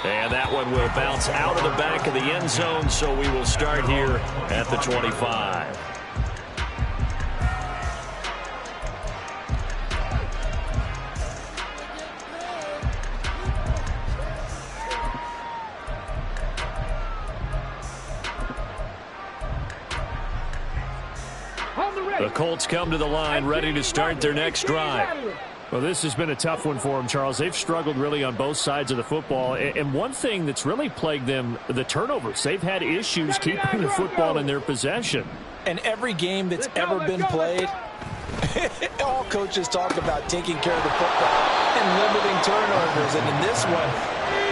And that one will bounce out of the back of the end zone, so we will start here at the 25. The Colts come to the line, ready to start their next drive. Well, this has been a tough one for them, Charles. They've struggled really on both sides of the football. And one thing that's really plagued them, the turnovers. They've had issues keeping the football in their possession. And every game that's ever been played, all coaches talk about taking care of the football and limiting turnovers. And in this one,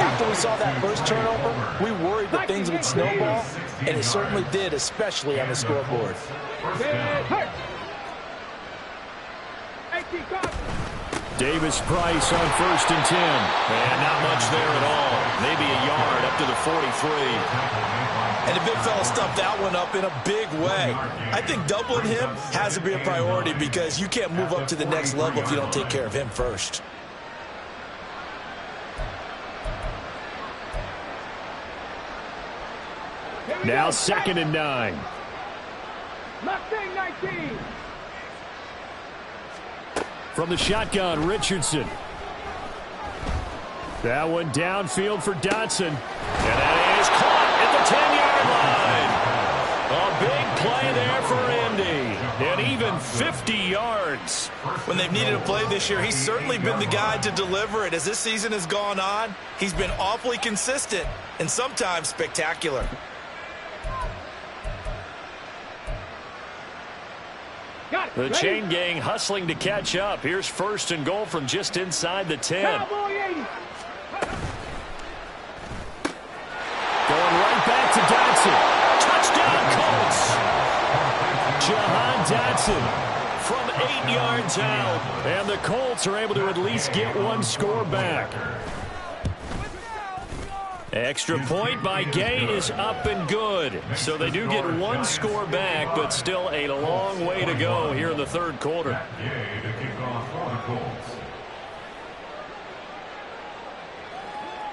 after we saw that first turnover, we worried that things would snowball, and it certainly did, especially on the scoreboard. Davis Price on 1st and 10. And not much there at all. Maybe a yard up to the 43. And the big fella stuffed that one up in a big way. I think doubling him has to be a priority because you can't move up to the next level if you don't take care of him first. Now 2nd and 9. Mustang 19. From the shotgun, Richardson. That one downfield for Dotson. And that is caught at the 10-yard line. A big play there for Indy. And even 50 yards. When they've needed a play this year, he's certainly been the guy to deliver it. As this season has gone on, he's been awfully consistent and sometimes spectacular. The chain gang hustling to catch up. Here's 1st and goal from just inside the 10. Going right back to Dotson. Touchdown, Colts. Jahan Dotson from 8 yards out. And the Colts are able to at least get one score back. Extra point by Gay is up and good. So they do get one score back, but still a long way to go here in the 3rd quarter.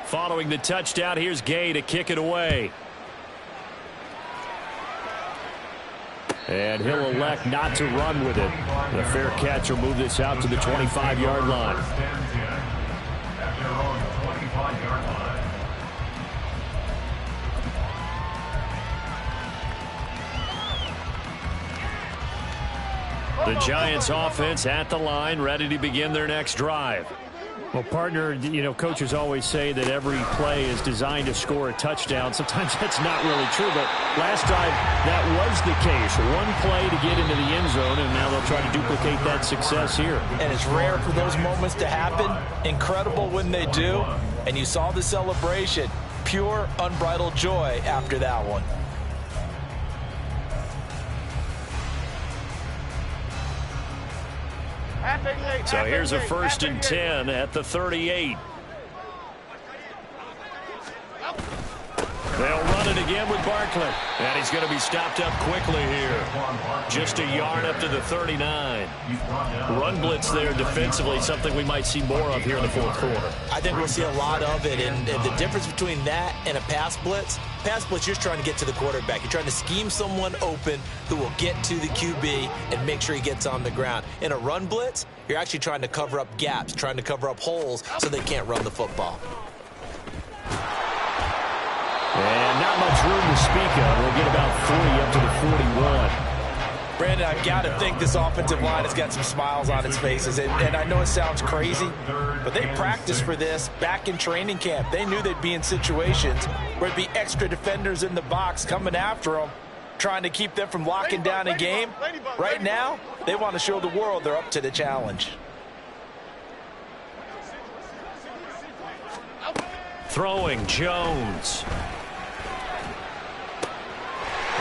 Following the touchdown, here's Gay to kick it away. And he'll elect not to run with it. The fair catch will move this out to the 25-yard line. The Giants offense at the line, ready to begin their next drive. Well, partner, you know, coaches always say that every play is designed to score a touchdown. Sometimes that's not really true, but last drive that was the case. One play to get into the end zone, and now they'll try to duplicate that success here. And it's rare for those moments to happen. Incredible when they do. And you saw the celebration. Pure, unbridled joy after that one. So here's a 1st and 10 at the 38. They'll run it again with Barkley. And he's going to be stopped up quickly here. Just a yard up to the 39. Run blitz there defensively, something we might see more of here in the fourth quarter. I think we'll see a lot of it. And the difference between that and a pass blitz, you're trying to get to the quarterback. You're trying to scheme someone open who will get to the QB and make sure he gets on the ground. In a run blitz, you're actually trying to cover up gaps, trying to cover up holes so they can't run the football. And not much room to speak of. We'll get about 3 up to the 41. Brandon, I've got to think this offensive line has got some smiles on its faces. And I know it sounds crazy, but they practiced for this back in training camp. They knew they'd be in situations where there'd be extra defenders in the box coming after them, trying to keep them from locking down a game. Right now, they want to show the world they're up to the challenge. Throwing Jones.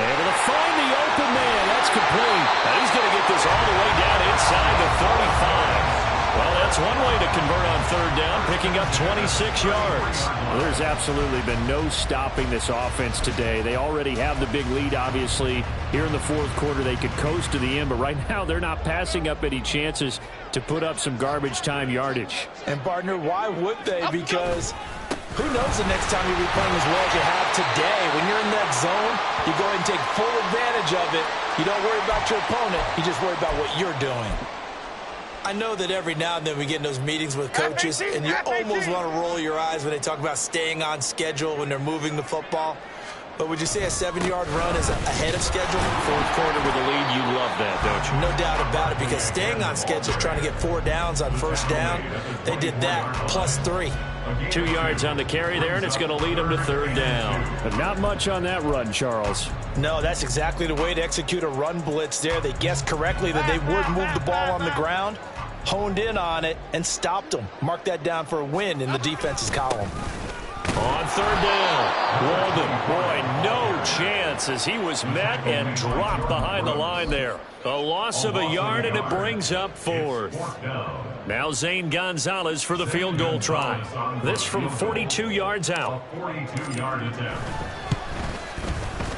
Able to find the open man. That's complete. And he's going to get this all the way down inside the 35. Well, that's one way to convert on 3rd down, picking up 26 yards. Well, there's absolutely been no stopping this offense today. They already have the big lead, obviously. Here in the fourth quarter, they could coast to the end, but right now they're not passing up any chances to put up some garbage time yardage. And, partner, why would they? Because who knows the next time you'll be playing as well as you have today. When you're in that zone, you go ahead and take full advantage of it. You don't worry about your opponent. You just worry about what you're doing. I know that every now and then we get in those meetings with coaches, and you almost want to roll your eyes when they talk about staying on schedule when they're moving the football. But would you say a 7-yard run is ahead of schedule? Fourth quarter with a lead, you love that, don't you? No doubt about it, because staying on schedule is trying to get 4 downs on 1st down. They did that, plus 3. 2 yards on the carry there, and it's going to lead them to 3rd down. But not much on that run, Charles. No, that's exactly the way to execute a run blitz there. They guessed correctly that they would move the ball on the ground, honed in on it, and stopped them. Mark that down for a win in the defense's column. On 3rd down, Walden, boy, no chance as he was met and dropped behind the line there. A loss of a yard, and it brings up 4th. Now Zane Gonzalez for the field goal try. This from 42 yards out.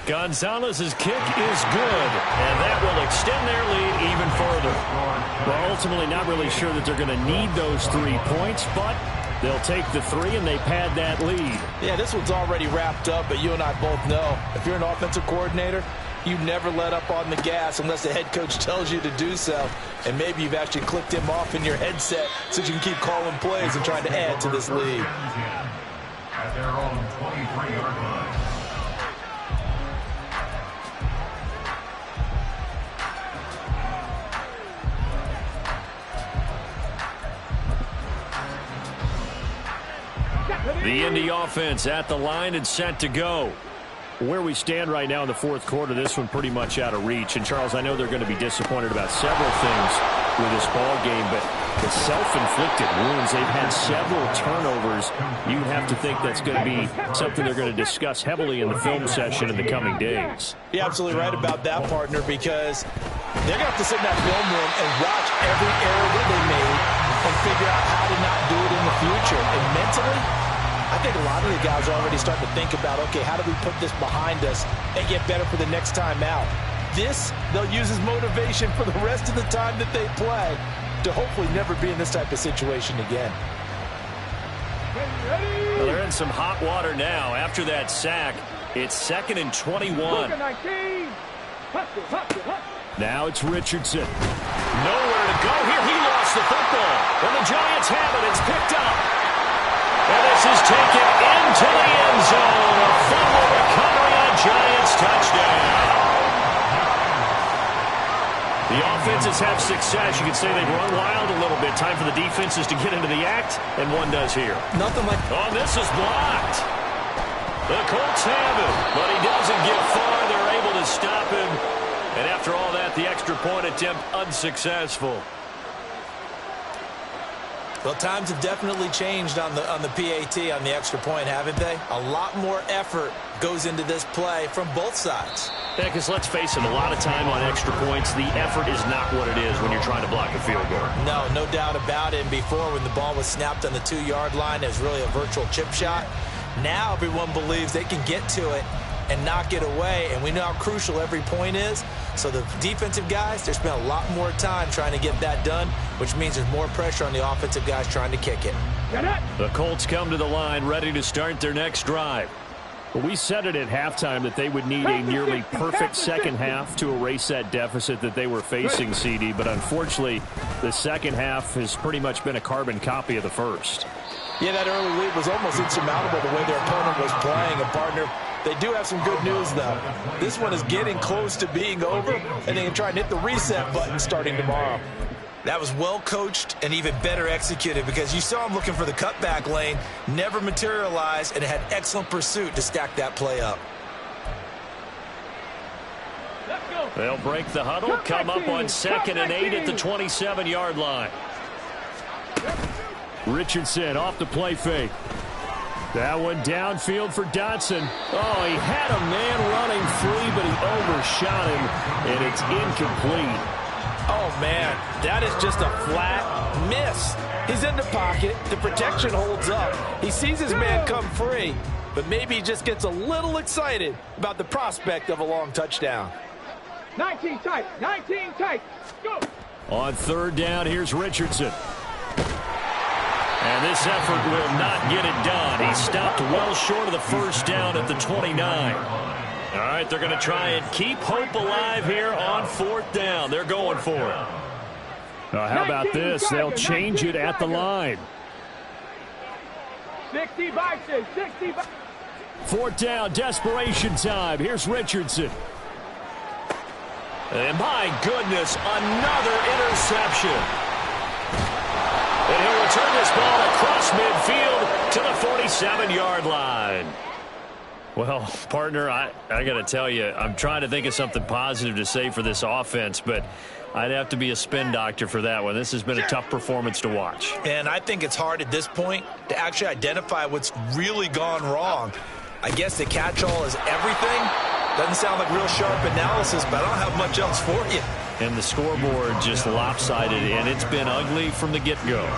Gonzalez's kick is good, and that will extend their lead even further. Well, ultimately not really sure that they're going to need those 3 points, but they'll take the 3 and they pad that lead. Yeah, this one's already wrapped up, but you and I both know if you're an offensive coordinator, you never let up on the gas unless the head coach tells you to do so. And maybe you've actually clicked him off in your headset so you can keep calling plays and trying to add to this lead. At their own 23-yard line. The Indy offense at the line and set to go. Where we stand right now in the fourth quarter, this one pretty much out of reach. And, Charles, I know they're going to be disappointed about several things with this ball game, but the self-inflicted wounds, they've had several turnovers. You have to think that's going to be something they're going to discuss heavily in the film session in the coming days. You're absolutely right about that, partner, because they're going to have to sit in that film room and watch every error that they made and figure out how to not do it in the future. And mentally, I think a lot of the guys are already starting to think about, okay, how do we put this behind us and get better for the next time out? This, they'll use as motivation for the rest of the time that they play to hopefully never be in this type of situation again. Well, they're in some hot water now. After that sack, it's 2nd and 21. Now it's Richardson. Nowhere to go here. He lost the football. And the Giants have it. It's picked up. And this is taken into the end zone. A fumble recovery on Giants touchdown. The offense offenses have success, you can say they've run wild a little bit. Time for the defenses to get into the act, and one does here. Nothing like... Oh, this is blocked. The Colts have him, but he doesn't get far. They're able to stop him. And after all that, the extra point attempt unsuccessful. Well, times have definitely changed on the PAT, on the extra point, haven't they? A lot more effort goes into this play from both sides. Yeah, because let's face it, a lot of time on extra points, the effort is not what it is when you're trying to block a field goal. No doubt about it. And before, when the ball was snapped on the 2-yard line, it was really a virtual chip shot. Now everyone believes they can get to it and knock it away, and we know how crucial every point is. So the defensive guys, they spent a lot more time trying to get that done, which means there's more pressure on the offensive guys trying to kick it. The Colts come to the line ready to start their next drive. Well, we said it at halftime that they would need a nearly perfect second half to erase that deficit that they were facing, CD. But unfortunately, the second half has pretty much been a carbon copy of the first. Yeah, that early lead was almost insurmountable the way their opponent was playing. And, partner, they do have some good news, though. This one is getting close to being over, and they can try and hit the reset button starting tomorrow. That was well coached and even better executed, because you saw him looking for the cutback lane, never materialized, and had excellent pursuit to stack that play up. They'll break the huddle, come up on 2nd and 8 at the 27-yard line. Richardson off the play fake. That one downfield for Dotson. Oh, he had a man running free, but he overshot him, and it's incomplete. Oh, man, that is just a flat miss. He's in the pocket. The protection holds up. He sees his man come free, but maybe he just gets a little excited about the prospect of a long touchdown. 19 tight, 19 tight. Go. On 3rd down, here's Richardson. And this effort will not get it done. He stopped well short of the first down at the 29. All right, they're going to try and keep hope alive here on 4th down. They're going for it. How about this? They'll change it at the line. 60 boxes, 60 boxes. 4th down, desperation time. Here's Richardson. And my goodness, another interception. And he'll return this ball across midfield to the 47-yard line. Well, partner, I got to tell you, I'm trying to think of something positive to say for this offense, but I'd have to be a spin doctor for that one. This has been a tough performance to watch. And I think it's hard at this point to actually identify what's really gone wrong. I guess the catch-all is everything. Doesn't sound like real sharp analysis, but I don't have much else for you. And the scoreboard just lopsided, and it's been ugly from the get-go.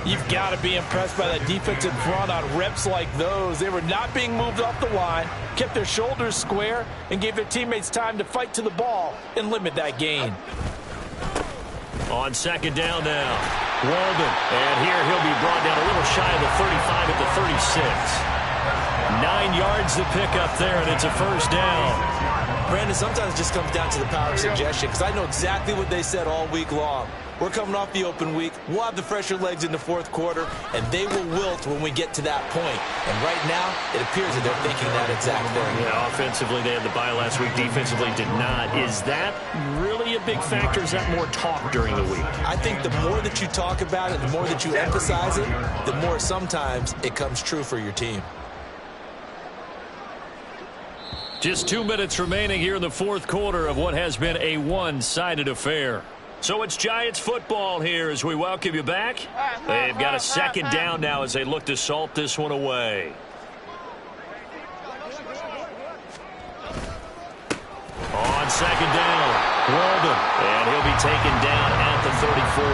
You've got to be impressed by that defensive front on reps like those. They were not being moved off the line, kept their shoulders square, and gave their teammates time to fight to the ball and limit that gain. On 2nd down now, Walden. And here he'll be brought down a little shy of the 35 at the 36. 9 yards to pick up there, and it's a 1st down. Brandon, sometimes it just comes down to the power of suggestion, because I know exactly what they said all week long. We're coming off the open week. We'll have the fresher legs in the 4th quarter, and they will wilt when we get to that point. And right now, it appears that they're thinking that exact thing. Yeah, offensively, they had the bye last week. Defensively, did not. Is that really a big factor? Is that more talk during the week? I think the more that you talk about it, the more that you emphasize it, the more sometimes it comes true for your team. Just 2 minutes remaining here in the 4th quarter of what has been a one-sided affair. So it's Giants football here as we welcome you back. They've got a 2nd down now as they look to salt this one away. On 2nd down, Walden. And he'll be taken down at the 34.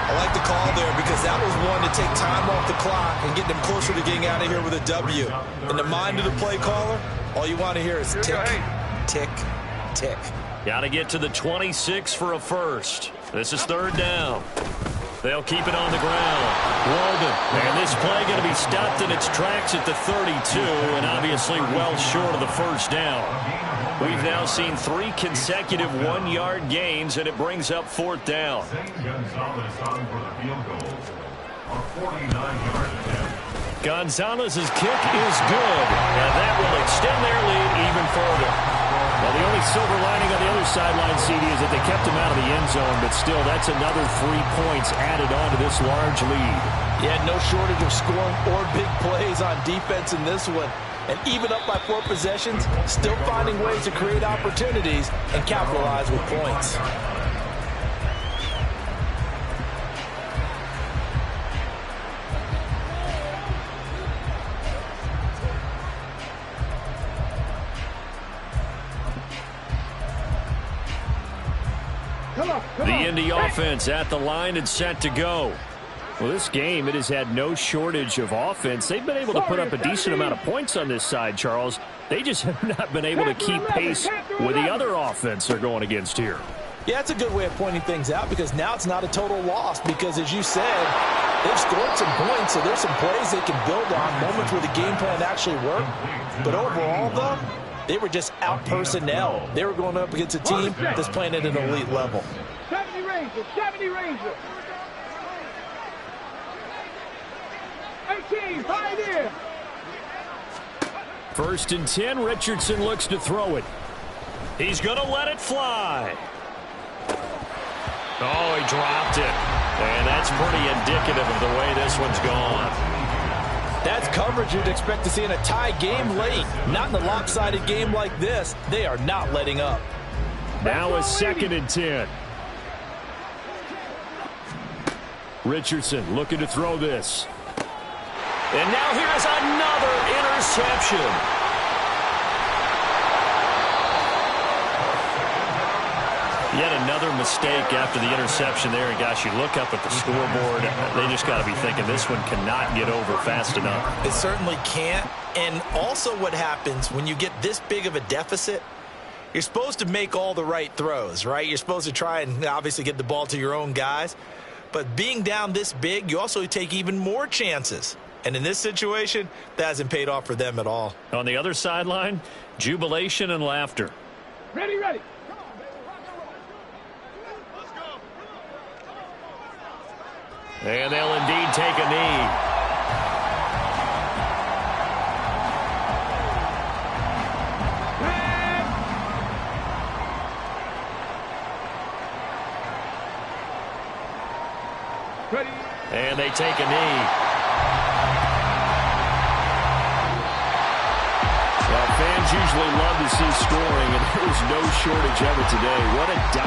I like the call there because that was one to take time off the clock and get them closer to getting out of here with a W. In the mind of the play caller, all you want to hear is tick, tick, tick. Got to get to the 26 for a first. This is 3rd down. They'll keep it on the ground. Walden. And this play going to be stopped in its tracks at the 32, and obviously well short of the 1st down. We've now seen 3 consecutive 1-yard gains, and it brings up 4th down. Gonzalez on for the field goal. A 49-yard attempt. Gonzalez's kick is good, and that will extend their lead even further. Well, the only silver lining on the other sideline, CD, is that they kept him out of the end zone, but still, that's another 3 points added on to this large lead. Yeah, no shortage of scoring or big plays on defense in this one. And even up by 4 possessions, still finding ways to create opportunities and capitalize with points. The Indy offense at the line and set to go. Well, this game, it has had no shortage of offense. They've been able to put up a decent amount of points on this side, Charles. They just have not been able to keep pace with the other offense they're going against here. Yeah, it's a good way of pointing things out because now it's not a total loss because, as you said, they've scored some points, so there's some plays they can build on, moments where the game plan actually worked. But overall, though, they were just out-personnel. They were going up against a team that's playing at an elite level. 70 Rangers, 70 Rangers. 18, Pioneer. 1st and 10, Richardson looks to throw it. He's going to let it fly. Oh, he dropped it. And that's pretty indicative of the way this one's gone. That's coverage you'd expect to see in a tie game late. Not in a lopsided game like this. They are not letting up. Now a 2nd and 10. Richardson looking to throw this. And now here's another interception. Yet another mistake after the interception there. And gosh, you look up at the scoreboard, they just got to be thinking this one cannot get over fast enough. It certainly can't. And also what happens when you get this big of a deficit, you're supposed to make all the right throws, right? You're supposed to try and obviously get the ball to your own guys. But being down this big, you also take even more chances. And in this situation, that hasn't paid off for them at all. On the other sideline, jubilation and laughter. Ready, ready. And they'll indeed take a knee. Ready. And they take a knee. Well, fans usually love to see scoring, and there's no shortage of it today. What a